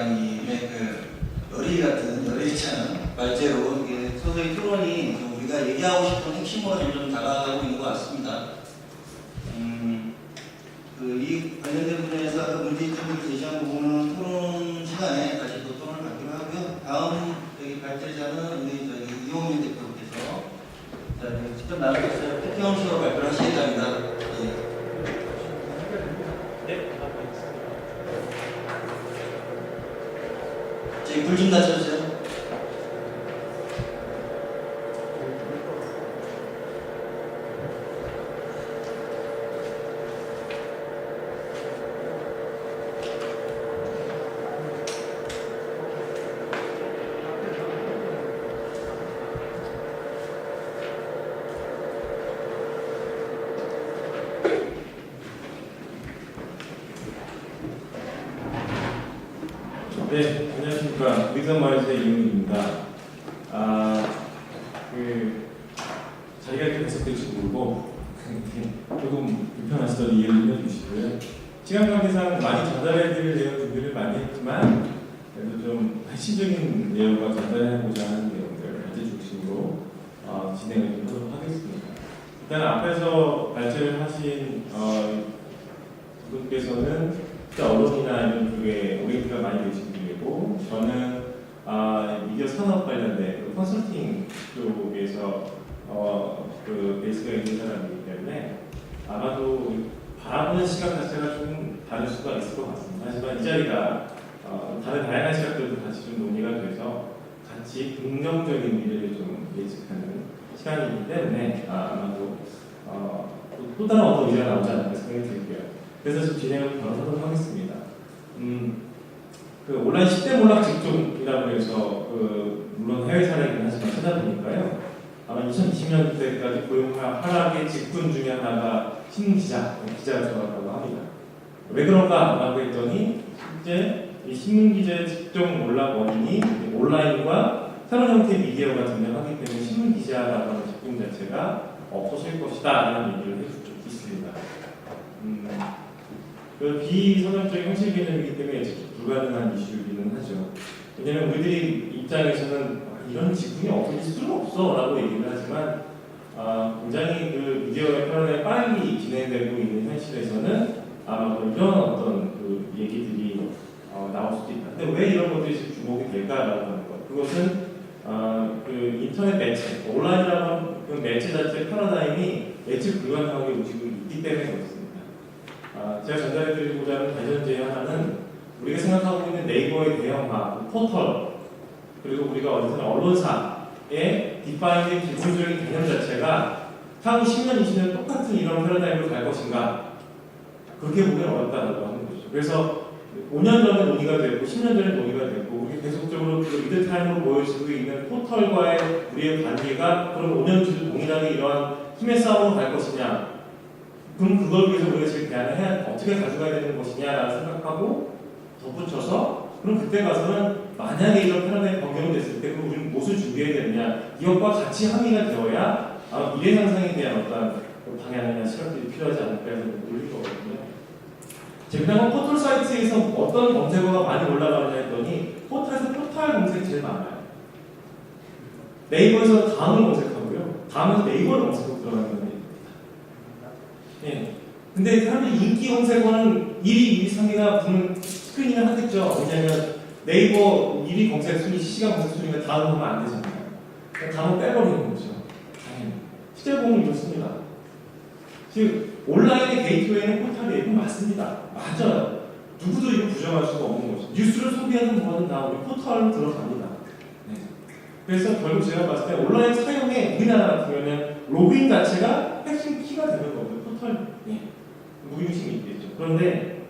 과장님의 그 열의치 않은 말재로 이게 서서히 토론이 좀 우리가 얘기하고 싶은 핵심으로 점점 다가가고 있는 것 같습니다. 이 관련된 부분에서 문제점을 제시한 부분은 토론 시간에 다시 또 토론을 갖기로 하고요. 다음 발제자는 우리 이용민 대표께서 직접 나누겠어요. 태평식으로 발표를 하시겠다 합니다. 네. 불 좀 낮춰주세요. 네, 안녕하십니까. 의전마을의 이용입니다. 자리가 이렇게 계속될지 모르고 조금 불편하시더니 이해를 좀 해주시고요. 시간 관계상 많이 전달해드릴 내용 준비를 많이 했지만 그래도 좀 핵심적인 내용과 전달해보자 하는 내용들 발제 중심으로 진행을 좀 하도록 하겠습니다. 일단 앞에서 발제를 하신 분께서는 언론이나 이런 쪽에 오리엔트가 많이 되신 분이고, 저는 미디어 산업 관련된 컨설팅 쪽에서 그 베이스가 있는 사람이기 때문에 아마도 바라보는 시각 자체가 좀 다를 수가 있을 것 같습니다. 하지만 이 자리가 다른 다양한 시각들도 같이 좀 논의가 돼서 같이 긍정적인 미래를 좀 예측하는 시간이기 때문에 아마도 또 다른 어떤 의제가 나오지 않을까 생각이 들고요. 그래서 좀 진행을 바로 하도록 하겠습니다. 그 온라인 10대 몰락 직종이라고 해서 물론 해외 사례이긴 하지만 찾아보니까요. 아마 2020년대까지 고용 하락의 직군 중에 하나가 신문기자가 들어갔다고 합니다. 왜 그런가라고 했더니 실제 이 신문기자의 직종 몰락 원인이 온라인과 새로운 형태의 미디어가 등장하기 때문에 신문기자라고 하는 직군 자체가 없어질 것이다 라는 얘기를 해주고 있습니다. 비선언적인 현실 개념이기 때문에 예측 불가능한 이슈이기는 하죠. 왜냐하면 우리들이 입장에서는 이런 직군이 없어질 수는 없어 라고 얘기를 하지만 굉장히 그 미디어의 패러다임이 빨리 진행되고 있는 현실에서는 아마 이런 어떤 그 얘기들이 나올 수도 있다. 근데 왜 이런 것들이 지금 주목이 될까라고 하는 것. 그것은 그 인터넷 매체, 온라인이라고 하는 그 매체 자체의 패러다임이 예측 불가능하게 움직이고 있기 때문에 그렇습니다. 제가 전달해드리고자 하는 대전제 하나는 우리가 생각하고 있는 네이버의 대형화, 포털, 그리고 우리가 어디서는 언론사의 디파인된 기본적인 개념 자체가 향후 10년, 20년 똑같은 이런 패러다임으로 갈 것인가? 그렇게 보기는 어렵다고 하는 거죠. 그래서 5년 전에 논의가 됐고 10년 전에 논의가 됐고 우리 계속적으로 그 리드타임으로 보여지고 있는 포털과의 우리의 관계가 그럼 5년 뒤도 동일하게 이러한 힘의 싸움으로 갈 것이냐? 그럼 그걸 위해서 우리가 지금 대안을 어떻게 가져가야 되는 것이냐라고 생각하고 덧붙여서 그럼 그때 가서는 만약에 이런 패러다임 변경이 됐을 때 그럼 우리는 무엇을 준비해야 되느냐 이것과 같이 합의가 되어야 미래 상상에 대한 어떤 방향이나 시각들이 필요하지 않을까 해서 올릴 거거든요. 제가 포털 사이트에서 어떤 검색어가 많이 올라가느냐 했더니 포털에서 포털 검색이 제일 많아요. 네이버에서 다음을 검색하고요. 다음에서 네이버를 검색하고 들어가는 거예요. 예. 근데 사람들이 인기 검색어는 1위, 2위, 3위가 보면 스크린을 하겠죠. 왜냐하면 네이버 1위 검색 순위, 실시간 검색 순위가 다음 보면 안 되잖아요. 그러니까 다음을 빼버리는 거죠. 당연히. 실제 보면 이렇습니다. 지금 온라인의 게이트웨이는 포털 네이버 맞습니다. 맞아요. 누구도 이거 부정할 수가 없는 거죠. 뉴스를 소비하는 거는 다 우리 포털로 들어갑니다. 네. 그래서 결국 제가 봤을 때 온라인 사용에 우리나라 같은 경우는 로그인 자체가 핵심 키가 되는 거고요. 예. 무의미심이 있겠죠. 그런데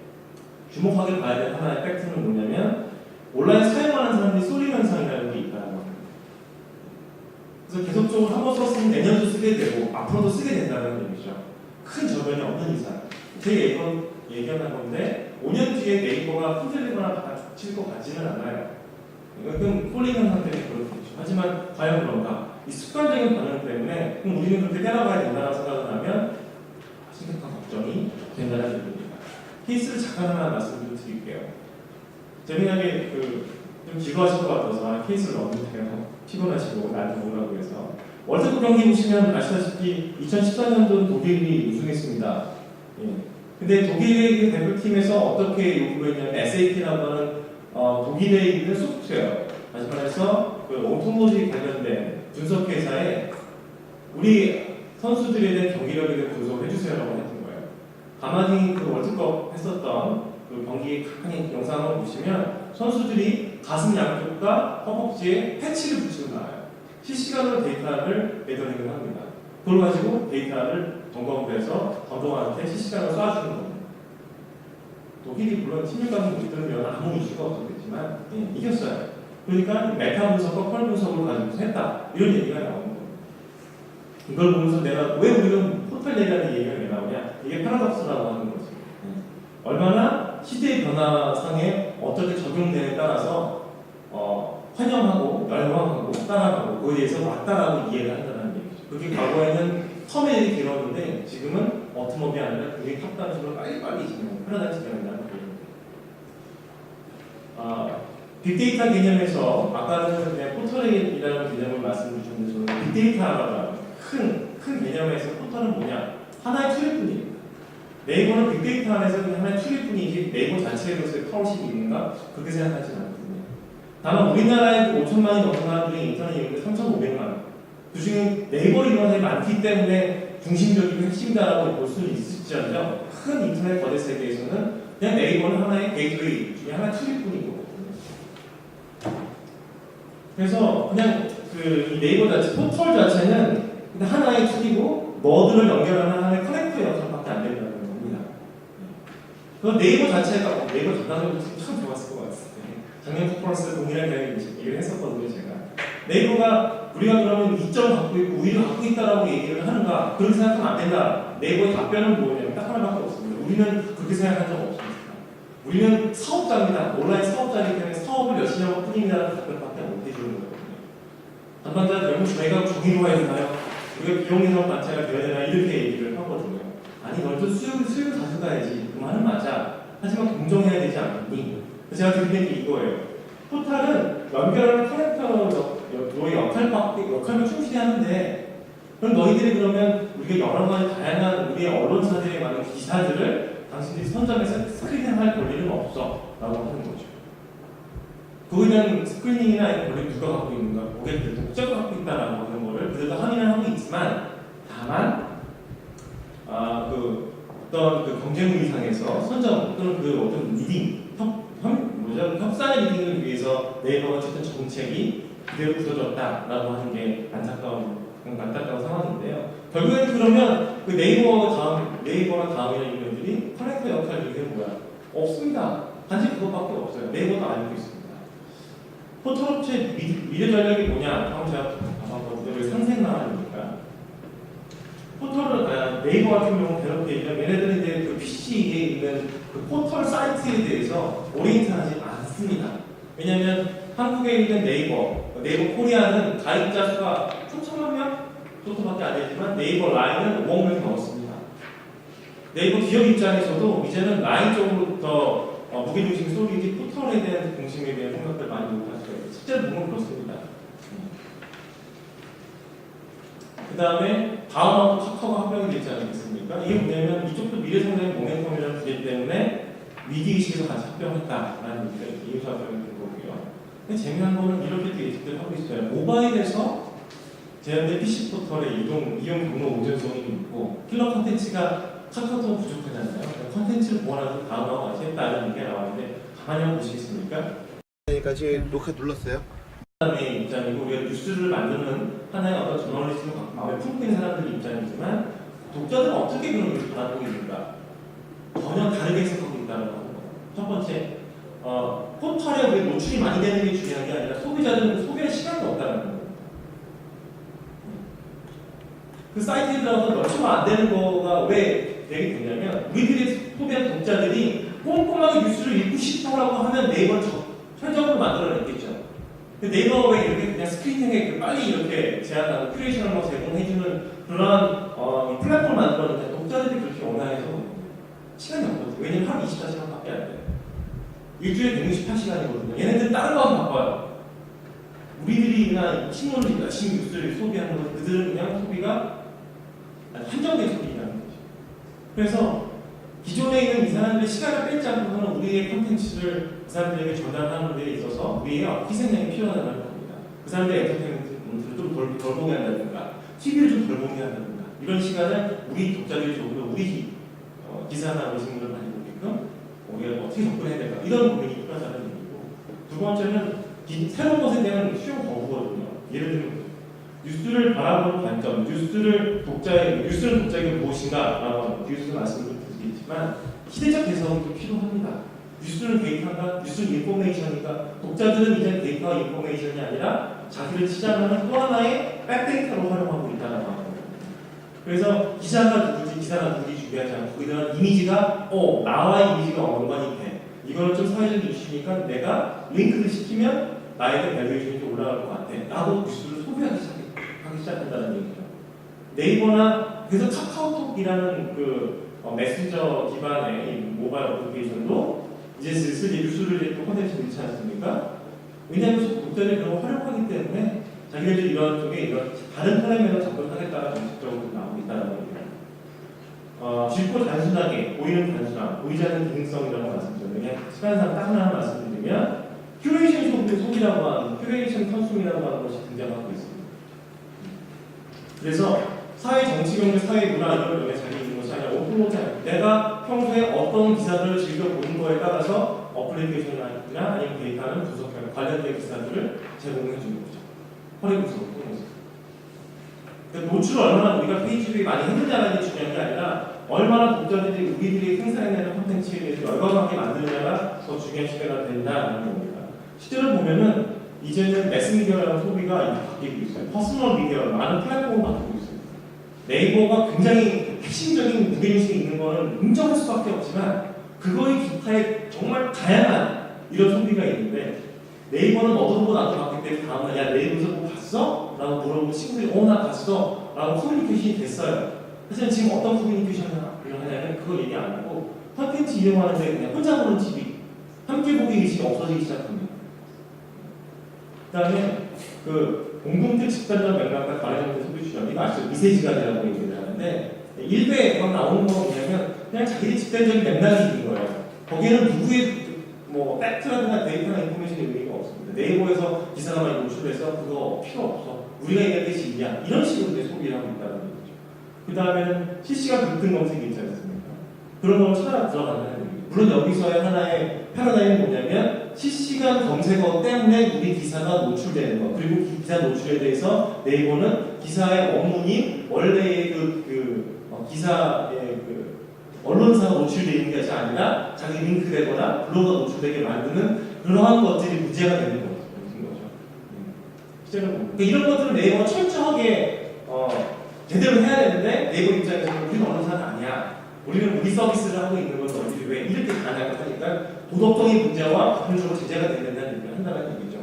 주목하게 봐야 될 하나의 팩트는 뭐냐면 온라인 사용하는 사람들이 쏠림 현상이라는 게 있다는 겁니다. 그래서 계속적으로 한 번 썼으면 내년도 쓰게 되고 앞으로도 쓰게 된다는 얘기죠. 큰 저변이 없는 이상. 제가 얘기하는 건데 5년 뒤에 네이버가 흔들리거나 바닥칠 것 같지는 않아요. 이건 쏠림 현상 때문에 그렇겠죠. 하지만 과연 그런가? 이 습관적인 반응 때문에 그럼 우리는 그렇게 따라가야 된다고 생각을 하면 심각한 걱정이 된다는 얘기입니다. 케이스를 잠깐 하나 말씀드릴게요. 재미나게 좀 즐거워하실 것 같아서 케이스를 넣었는데요. 피곤하시고 나한테 오라고 해서 월드컵 경기 보시면 아시다시피 2014년도 독일이 우승했습니다. 예. 근데 독일의 대표팀에서 어떻게 요구를 했냐면 SAP라고 하는 독일에 있는 소프트웨어, 다시 말해서 오토모tive 관련된 분석회사에 우리 선수들에 대한 경기력에 대한 분석을 해주세요라고 했던 거예요. 가만히 월드컵 했었던 경기 간간히 영상을 보시면 선수들이 가슴 양쪽과 허벅지에 패치를 붙이고 나와요. 실시간으로 데이터를 내더닝을 합니다. 그걸 가지고 데이터를 점검을 해서 감독한테 실시간으로 쏴주는 겁니다. 독일이 물론 16강을 못 들면 아무 이슈가 없었겠지만 이겼어요. 그러니까 메타 분석과 컬 분석을 가지고 했다. 이런 얘기가 나오는 거예요. 이걸 보면서 내가 왜 우리는 포털 얘기하는 얘기가 왜 나오냐? 이게 파라독스라고 하는 거죠. 얼마나 시대의 변화상에 어떻게 적용되냐에 따라서 환영하고 열광하고 따라가고 그에 대해서 맞다라고 이해를 한다는 얘기죠. 그게 과거에는 텀이 길었는데 지금은 어트멈이 아니라 굉장히 탑단식으로 빨리빨리 진행, 편안하게 진행한다는 거예요. 빅데이터 개념에서 아까는 그냥 포털이라는 개념을 말씀드렸는데 저는 빅데이터라고 하는 큰 개념에서 포털은 뭐냐? 하나의 툴일 뿐이에요. 네이버는 빅데이터 안에서 그냥 하나의 툴일 뿐이지 네이버 자체로서의 파워십이 있는가? 그렇게 생각하지는 않거든요. 다만 우리나라에 5천만이 넘는 사람들이 인터넷 이용자 3,500만. 그중에 네이버 이용자들이 많기 때문에 중심적이고 핵심이다라고 볼 수는 있을지언정 큰 인터넷 거대 세계에서는 그냥 네이버는 하나의 게이트웨이 중에 하나의 툴일 뿐이고. 그래서 그냥 이 네이버 자체, 포털 자체는 그냥 하나의 툴이고 너드를 연결하는 하나의 커넥터 역할밖에 안 된다는 겁니다. 그 네이버 자체가 네이버 전단적으로 참 좋았을 것 같아요. 작년 컨퍼런스 동일한 얘기를 했었거든요, 제가. 네이버가 우리가 그러면 2점 갖고 있고 우위를 갖고 있다라고 얘기를 하는가? 그렇게 생각하면 안 된다. 네이버의 답변은 뭐냐면 딱 하나밖에 없습니다. 우리는 그렇게 생각한 적 없습니다. 우리는 사업자입니다. 온라인 사업자이기 때문에 사업을 열심히 하고 뿐입니다라는 답변밖에 못 해주는 거거든요. 담당자 결국 저희가 정의로워야 되나요? 우리가 비용인허 단체가 되어야 되나? 이렇게 얘기를 하거든요. 아니, 너도 수익을 가져가야지. 그 말은 맞아. 하지만 공정해야 되지 않니? 제가 드리는 게 이거예요. 포탈은 연결하는 커넥터의 역할만 충실히 하는데, 그럼 너희들이 그러면 우리가 여러 가지 다양한 우리의 언론사들의 많은 기사들을 당신들이 선점해서 스크리닝할 권리는 없어 라고 하는 거죠. 그거에 대한 스크리닝이나 이런 권리를 누가 갖고 있는가? 고객들, 독자가 갖고 있다라고 하는 거를 그래도 확인을 하고 있지만, 다만 어떤 경쟁 의상에서 선점 또는 어떤 리딩, 협상의 리딩을 위해서 네이버가 어쨌든 정책이 그대로 굳어졌다라고 하는 게 안타까운 상황인데요. 결국에는 그러면 네이버가 다음이라는 인물들이 커넥터 역할이 이게 뭐야? 없습니다. 단지 그것밖에 없어요. 네이버도 알고 있습니다. 포털업체 미래 전략이 뭐냐? 다음 제가 봐봤거든요. 왜 상생나라니까. 네이버 같은 경우는 대놓고 얘기하면 얘네들은 이제 그 PC에 있는 그 포털 사이트에 대해서 오리엔트하지 않습니다. 왜냐하면 한국에 있는 네이버 코리아는 가입자 수가 수천만 명 정도밖에 안 되지만 네이버 라인은 5억 명이 넘었습니다. 네이버 기업 입장에서도 이제는 라인 쪽으로부터 무게중심이 쏠리지 포털에 대한 중심에 대한 생각들 많이 못할 수가 있어요. 실제로 보면 그렇습니다. 그 다음에 다음하고 카카오가 합병이 되지 않겠습니까? 이게 뭐냐면 이쪽도 미래성장의 모멘텀이라는 주제 때문에 위기의식에서 같이 합병했다라는 얘기가 이유서 합병이 된 거고요. 근데 재미난 거는 이렇게 또 예측들 하고 있어요. 모바일에서 제한된 PC 포털의 이용 경로 오전성이 있고 킬러 컨텐츠가 카카오톡 부족하잖아요. 컨텐츠를 보완하는 다음하고 같이 했다는 얘기가 나왔는데 가만히 한번 보시겠습니까? 그러니까 지금 녹화 눌렀어요? 사람의 입장이고 우리가 뉴스를 만드는 하나의 어떤 저널리즘을 갖고 품고 있는 사람들의 입장이지만 독자들은 어떻게 그런 것을 받아보고 있는가? 전혀 다르게 해석하고 있다는 거예요. 첫 번째, 포털에 왜 노출이 많이 되는 게 중요한 게 아니라 소비자들은 소비할 시간이 없다는 거예요. 그 사이트에 들어가서 몇 초가 안 되는 거가 왜 되게 되냐면 우리들이 소비한 독자들이 꼼꼼하게 뉴스를 읽고 싶다라고 하면 네이버를 최적으로 만들어냈겠죠. 네이버가 왜 이렇게 그냥 스크린팅에 빨리 이렇게 제안하고 큐레이션을 막 제공해주는 그런 플랫폼을 만들었는데 독자들이 그렇게 원해서 시간이 없거든요. 왜냐면 하루 24시간밖에 안 돼요. 일주일에 168시간이거든요. 얘네들 다른 거 하면 바빠요. 우리들이 그냥 신문을 열심히 뉴스를 소비하는 것, 그들은 그냥 소비가 한정된 소비라는 거죠. 그래서 기존에 있는 이 사람들의 시간을 뺏지 않고서는 우리의 콘텐츠를 그 사람들에게 전달하는 데 있어서 우리의 희생양이 필요하다는 겁니다. 그 사람들의 엔터테인먼트를 좀 덜 보게 한다든가, TV를 좀 덜 보게 한다든가, 이런 시간을 우리 독자들이 조금 더 우리 기사나 신문을 많이 보게끔 우리가 어떻게 접근해야 될까, 이런 고민이 필요하다는 얘기고, 두 번째는 새로운 것에 대한 쉬운 거부거든요. 예를 들면 뉴스를 바라보는 관점, 뉴스는 독자에게 무엇인가라고 하는 뒤에서 말씀을 드리겠지만 시대적 개성도 필요합니다. 뉴스는 데이터인가? 뉴스는 인포메이션인가? 독자들은 이제 데이터와 인포메이션이 아니라 자기를 시장하는 또 하나의 백데이터로 활용하고 있다는 겁니다. 그래서 기자가 누구지, 기사가 누구지 중요하지 않고 이런 이미지가 나와 이미지가 연관이 돼. 이거는 좀 사회적 이슈니까 내가 링크를 시키면 나에게 밸류에이션이 좀 올라갈 것 같아 라고 뉴스를 소비하기 시작한다는 얘기죠. 네이버나 그래서 카카오톡이라는 그 메신저 기반의 모바일 어플리케이션도 이제 슬슬 뉴스를 콘텐츠 넣지 않습니까? 왜냐하면 독자들이 그런 걸 활용하기 때문에 자기네들이 이런 쪽에 이런 다른 플랫폼에서 접근하겠다는 정책적으로 나오고 있다는 겁니다. 쉽고 단순하게 보이는 단순함, 보이지 않는 기능성이라고 말씀드렸는데 시간상 딱 하나 말씀드리면 큐레이션 소비라고 하는 큐레이션 컨슘이라고 하는 것이 등장하고 있습니다. 그래서 사회 정치 경제, 사회 문화 이런 쪽에 자기 있는 것이 아니라 오픈로드 내가 평소에 어떤 기사들을 즐겨 보는 거에 따라서 어플리케이션이나 아니면 데이터는 분석하고 관련된 기사들을 제공해 주는 거죠. 허리 분석을 통해서. 노출을 얼마나 우리가 페이지뷰에 많이 했느냐는 게 중요한 게 아니라 얼마나 독자들이 우리들이 생산해내는 콘텐츠에 대해서 열광하게 만드느냐가 더 중요한 시대가 된다는 겁니다. 실제로 보면은 이제는 매스미디어라는 소비가 바뀌고 있어요. 퍼스널 미디어, 많은 플랫폼을 바뀌고 있어요. 네이버가 굉장히 핵심적인 무게중심이 있는 거는 인정할 수밖에 없지만 그거의 기타에 정말 다양한 이런 소비가 있는데 네이버는 너도 보고 나도 봤기 때문에 다음날 야 네이버에서 뭐 봤어? 라고 물어보고 친구들이 나 봤어 라고 커뮤니케이션이 됐어요. 하지만 지금 어떤 커뮤니케이션을 하냐면 그거 얘기 안 하고 콘텐츠 이용하는데 그냥 혼자 보는 TV 함께 보기 의식이 없어지기 시작합니다. 그 다음에 그 공동체 집단적 맥락과 가래정된 소비 주장 이거 아시죠? 미세지간이라고 얘기를 하는데 1배에 나오는 거 뭐냐면 그냥 자기의 집단적인 맥락이 있는 거예요. 거기에는 누구의 뭐 팩트라든가 데이터나 인포메이션이 의미가 없습니다. 네이버에서 기사가 많이 노출돼서 그거 필요 없어. 우리가 얘기할 게 진리야. 이런 식으로 이제 소비를 하고 있다는 거죠. 그 다음에는 실시간 급등 검색이 있지 않습니까? 그런 걸 찾아 들어간다는 얘기예요. 물론 여기서의 하나의 패러다임은 뭐냐면 실시간 검색어 때문에 우리 기사가 노출되는 것 그리고 기사 노출에 대해서 네이버는 기사의 원문이 원래의 기사의 언론사가 노출되어 있는 것이 아니라 자기 링크되거나 블로그가 노출되게 만드는 그러한 것들이 문제가 되는 거죠. 실제로 그러니까 이런 것들은 네이버가 철저하게 제대로 해야 되는데 네이버 입장에서는 우리는 언론사는 아니야. 우리는 우리 서비스를 하고 있는 건 너희들이 왜 이렇게 가냐고 하니까 도덕적인 문제와 법률적으로 제재가 되야 된다는 얘기를 한다는 얘기죠.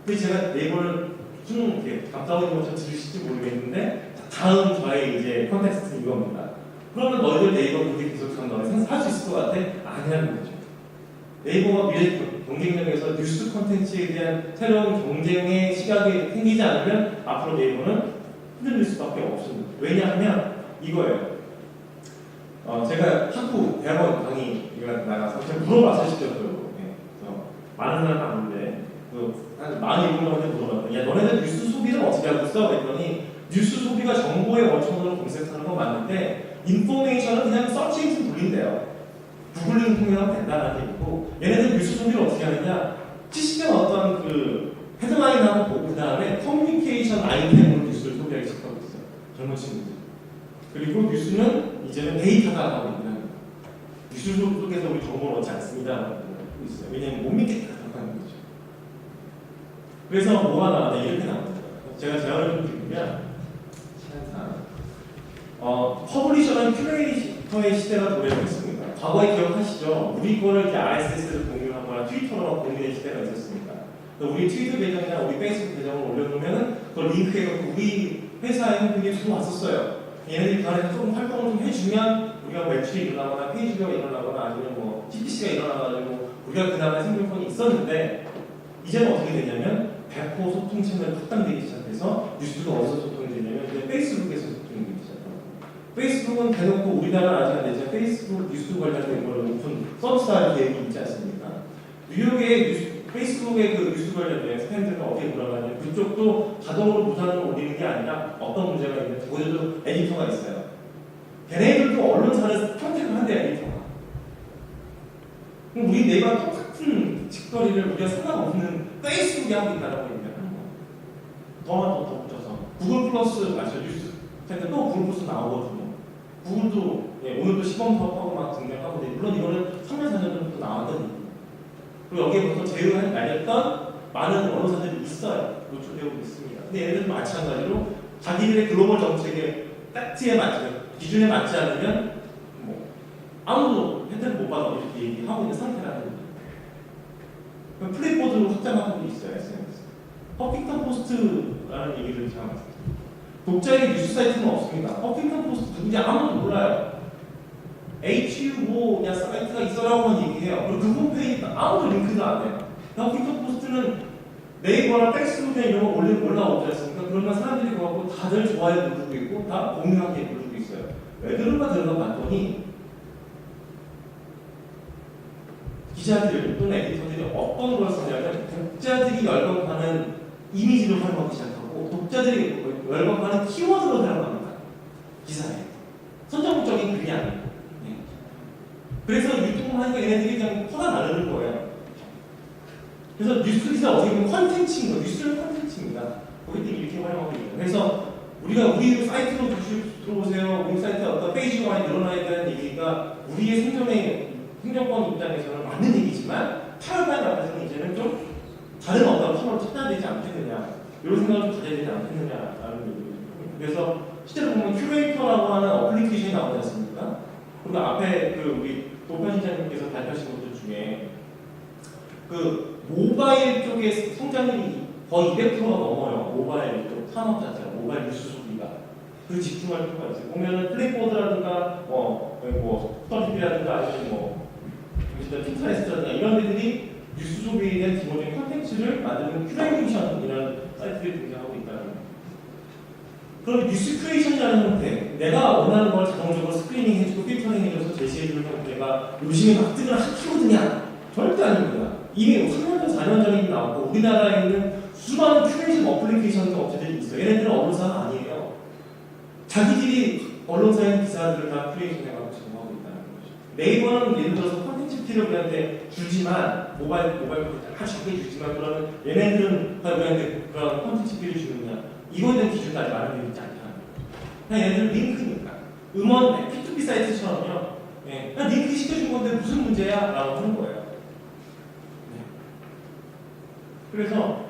그래서 제가 네이버를 이렇게 감싸고 있는 것처럼 들으실지 모르겠는데 다음 저의 이제 컨텍스트는 이겁니다. 그러면 너희들 네이버 그렇게 계속 너희 할 수 있을 것 같아? 아니라는 거죠. 네이버가 미래 경쟁력에서 뉴스 콘텐츠에 대한 새로운 경쟁의 시각이 생기지 않으면 앞으로 네이버는 흔들릴 수밖에 없습니다. 왜냐하면 이거예요. 제가 학부 대학원 강의가 나가서 제가 물어봤어요, 실제로. 많은 사람 봤는데 한 47명한테 물어봤더니 야 너네들 뉴스 소비는 어떻게 하고 있어? 그랬더니 뉴스 소비가 정보의 원천으로 검색하는 건 맞는데 인포메이션은 그냥 서치 엔진 돌린대요. 구글링 통해서 된다는 얘기고 얘네들 뉴스 소비를 어떻게 하느냐 실시간 어떤 그 헤드라인하고 보고 그 다음에 커뮤니케이션 아이템으로 뉴스를 소비하기 시작하고 있어요. 젊은 친구들. 그리고 뉴스는 이제는 데이터가 하고 있는 뉴스 속에서 우리 정보를 얻지 않습니다. 하고 있어요. 왜냐하면 못 믿겠다 하는 거죠. 그래서 뭐가 나왔냐 이렇게 나옵니다. 제가 제안을 좀 드리면 퍼블리셔는 큐레이터의 시대가 도래했습니다. 과거에 기억하시죠? 우리 거를 이제 RSS를 공유하거나 트위터로 공유의 시대가 있었습니다. 우리 트위터 계정이나 우리 페이스북 계정을 올려놓으면 그걸 링크해서 우리 회사에 홈페이지에 들어왔었어요. 얘네들이 그 안에서 좀 활동을 좀 해주면 우리가 매출이 일어나거나 페이지가 일어나거나 아니면 뭐 PPC가 일어나가지고 우리가 그나마 생존권이 있었는데 이제는 어떻게 되냐면 배포 소통 채널이 확장되기 시작해서 뉴스가 어디서 소통이 되냐면 이제 페이스북에서 소통이 되기 시작합니다. 페이스북은 대놓고 우리나라 아직 안 되지만 페이스북 뉴스 관련된 걸 오픈 서비스할 계획이 있지 않습니까? 뉴욕의 페이스북의 그 뉴스 관련된 스탠드가 어떻게 돌아가냐면 그쪽도 자동으로 무단으로 올리는 게 아니라 어떤 문제가 있는지 거기도 에디터가 있어요. 걔네들도 언론사를 선택을 한대 에디터가. 그럼 우리 네이버랑 똑같은 직거리를 우리가 상관없는 페이스북에 하고 있다라고 얘기하는 거예요. 더 붙여서 구글 플러스 뉴스 근데 또 구글 플러스 나오거든요. 구글도 오늘도 시범사업하고 막 등장하고 물론 이거는 3년 4년 전부터 나왔던 얘기예요. 그리고 여기에 벌써 제휴를 날렸던 많은 언론사들이 있어요. 노출되고 있습니다. 근데 얘네들도 마찬가지로 자기들의 글로벌 정책의 팩트에 맞지 기준에 맞지 않으면 뭐 아무도 혜택을 못 받아 이렇게 얘기하고 있는 상태라는 거예요. 그럼 플랫보드로 확장하고 있어요. SNS. 허핑턴 포스트라는 얘기를 제가 말씀드립니다. 독자의 뉴스 사이트는 없습니다. 허핑턴 포스트 누군지 아무도 몰라요. HU 그냥 사이트가 있어라고만 얘기해요. 그리고 그 홈페이지 아무도 링크가 안 돼요. 허핑턴 포스트는 네이버나 페이스북에 이런 거 올라오지 않습니까? 그러면 사람들이 그거 다들 좋아요 누르고 있고 다 공유하게 누르고 있어요. 왜 그런가 들어가 봤더니 기자들 또는 에디터들이 어떤 걸 쓰냐면 독자들이 열광하는 이미지를 활용하기 시작하고 독자들이 열광하는 키워드로 사용합니다. 기사에. 선정적인 글이 아니고. 네. 그래서 유튜브 하니까 얘네들이 그냥 화가 나르는 거예요. 그래서 뉴스 기사 어떻게 보면 컨텐츠인 거예요. 뉴스는 컨텐츠입니다. 거기들이 이렇게 활용하고 있는 거예요. 그래서 우리가 우리 사이트로 들어오세요. 우리 사이트에 어떤 페이지가 많이 늘어나야 되는 얘기가 우리의 생존권 입장에서는 맞는 얘기지만 타협하는 앞에서는 이제는 좀 다른 어떤 판으로 찾아야 되지 않겠느냐 이런 생각을 좀 가져야 되지 않겠느냐라는 얘기죠. 그래서 실제로 보면 큐레이터라고 하는 어플리케이션이 나오지 않습니까? 그리고 앞에 그 우리 도판 신장님께서 발표하신 것들 중에 그 모바일 쪽의 성장률이 거의 200%가 넘어요. 모바일 쪽 산업 자체가 모바일 뉴스 소비가 그 집중할 필요가 있어요. 보면은 플랫보드라든가 스터디라든가 아니면 핀터레스트라든가 이런 데들이 뉴스 소비에 대한 기본적인 콘텐츠를 만드는 큐레이션이라는 사이트들이 등장하고 있다는 거예요. 그럼 뉴스 큐레이션이라는 형태, 내가 원하는 걸 자동적으로 스크리닝 해주고 필터링 해줘서 제시해주는 형태가 요즘에 막 뜨거나 핫하거든요. 절대 아닙니다. 이미 3년 전, 4년 전에 나왔고 우리나라에 있는 수많은 큐레이션 어플리케이션 업체들이 있어요. 얘네들은 언론사가 아니에요. 자기들이 언론사의 기사들을 다 큐레이션 해가지고 제공하고 있다는 거죠. 네이버는 예를 들어서 콘텐츠 피를 우리한테 주지만 모바일 아주 작게 주지만 그러면 얘네들은 우리한테 그런 콘텐츠 피를 주느냐 이거에 대한 기준이 아직 마련되어 있지 않다는 거죠. 그냥 얘네들은 링크니까 음원 P2P 사이트처럼요. 그냥 링크 시켜준 건데 무슨 문제야? 라고 하는 거예요. 그래서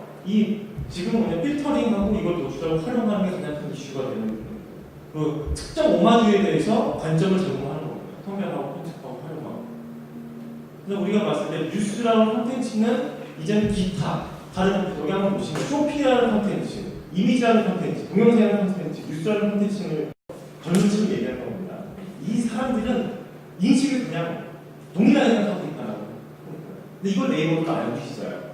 지금 필터링하고 이걸 노출하고 활용하는 게 가장 큰 이슈가 되는 거예요. 그 특정 오마주에 대해서 관점을 제공하는 거예요. 성별하고 편집하고 활용하고. 그래서 우리가 봤을 때 뉴스라는 콘텐츠는 이제는 기타 다른 여기 한번 보시면 쇼피라는 콘텐츠, 이미지라는 콘텐츠, 동영상이라는 콘텐츠, 뉴스라는 콘텐츠를 전체적으로 얘기하는 겁니다. 이 사람들은 인식을 그냥 동일하게 생각하고 있다는 거예요. 근데 이걸 네이버도 알고 있어요.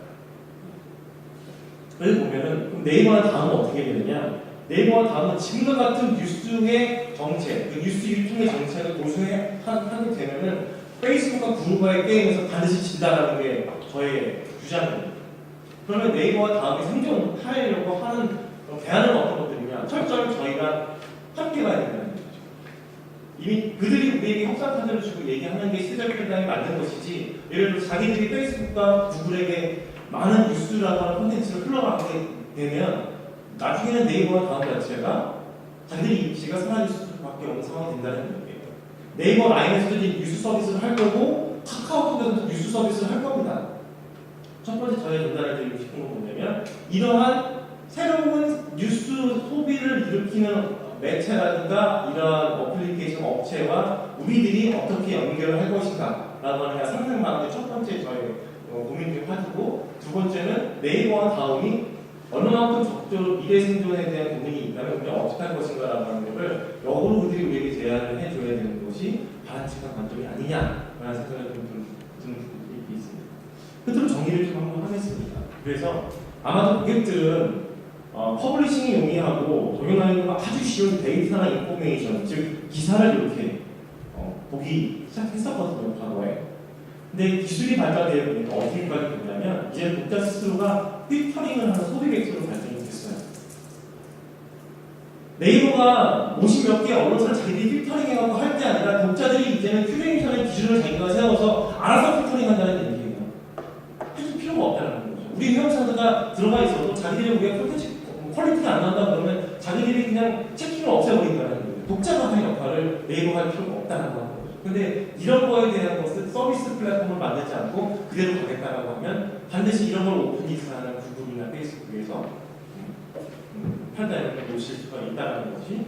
그래서 보면은 네이버와 다음은 어떻게 되느냐? 네이버와 다음은 지금과 같은 뉴스의 정책, 그 뉴스 유통의 정책을 고수하게 되면은 페이스북과 구글과의 게임에서 반드시 진다라는 게 저의 주장입니다. 그러면 네이버와 다음에 생존하려고 하는 대안은 어떤 것들이냐? 철저히 저희가 함께 가야 된다는 거죠. 이미 그들이 우리에게 협상카드를 주고 얘기하는 게 시대적 판단이 맞는 것이지, 예를 들어 자기들이 페이스북과 구글에게 많은 뉴스라고 하는 콘텐츠를 흘러가게 되면 나중에는 네이버와 다음 자체가 자기들이 입지가 사라질 수밖에 없는 상황이 된다는 얘기예요. 네이버 라인에서도 뉴스 서비스를 할 거고 카카오톡에서도 뉴스 서비스를 할 겁니다. 첫 번째 저희 전달을 드리고 싶은 건 뭐냐면 이러한 새로운 뉴스 소비를 일으키는 매체라든가 이러한 어플리케이션 업체와 우리들이 어떻게 연결을 할 것인가 라고 하는 상상망의 첫 번째 저희 고민 중 하나고, 두 번째는 네이버와 다음이 어느 만큼 적절히 미래 생존에 대한 고민이 있다면 우리가 어떻게 할 것인가 라고 하는 것을 역으로 그들이 우리에게 제안을 해줘야 되는 것이 바람직한 관점이 아니냐라는 생각을 좀 드는 부분이 있습니다. 끝으로 정리를 좀 한번 하겠습니다. 그래서 아마도 고객들은 퍼블리싱이 용이하고 동영상이 아주 쉬운 데이터나 인포메이션, 즉 기사를 이렇게 보기 시작했었거든요, 과거에. 근데 기술이 발달되어 보니까 어디까지 됐냐면 이제 독자 스스로가 필터링을 하는 소비 벡터로 발전이 됐어요. 네이버가 50몇 개 언론사를 자기들이 필터링해갖고 할 게 아니라 독자들이 이제는 큐레이션의 기준을 자기가 세워서 알아서 필터링한다는 얘기예요. 해줄 필요가 없다는 거죠. 우리 회원사가 들어가 있어도 자기들이 우리가 콘텐츠 퀄리티가 안 나온다 그러면 자기들이 그냥 체킹을 없애버린다는 거예요. 독자가 할 역할을 네이버가 할 필요가 없다는 거죠. 근데 이런 거에 대한 것을 서비스 플랫폼을 만들지 않고 그대로 가겠다라고 하면 반드시 이런 걸 오픈리스하는 구글이나 페이스북에서 판단을 놓칠 수가 있다는 것이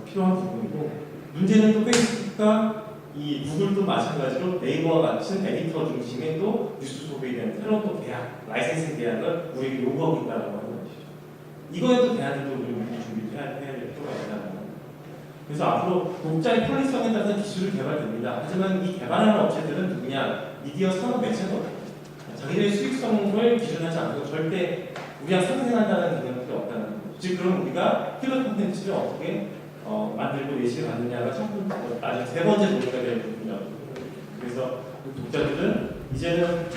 필요한 부분이고, 문제는 또 페이스북과 이 구글도 마찬가지로 네이버와 같은 에디터 중심의 또 뉴스 소비에 대한 새로운 또 계약, 라이센싱 계약을 우리에게 요구하고 있다는 것이죠. 이거에도 대안을 또 우리 준비해야 될 필요가 있다는 거예요. 그래서 앞으로 독자의 편리성에 따라서 기술이 개발됩니다. 하지만 이 개발하는 업체들은 누구냐? 미디어 산업 매체거든요. 자기들의 수익성을 기준하지 않고 절대 우리가 상생한다는 개념이 없다는 거죠. 즉 그럼 우리가 필러 콘텐츠를 어떻게 만들고 예시를 갖느냐가 첫 번째, 아주 세 번째 논의가 될 부분이라고. 그래서 독자들은 이제는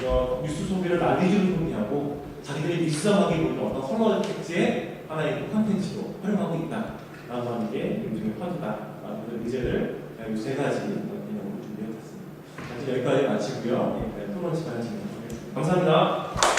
뉴스 소비를 난리주로 소비하고 자기들이 일상하게 보이는 어떤 선호 텍스트의 하나의 콘텐츠로 활용하고 있다라고 하는 게 요즘의 화두다라는 의제를 이 세 가지 개념으로 준비해봤습니다. 여기까지 마치고요. 토론 시간을 진행하겠습니다. 감사합니다.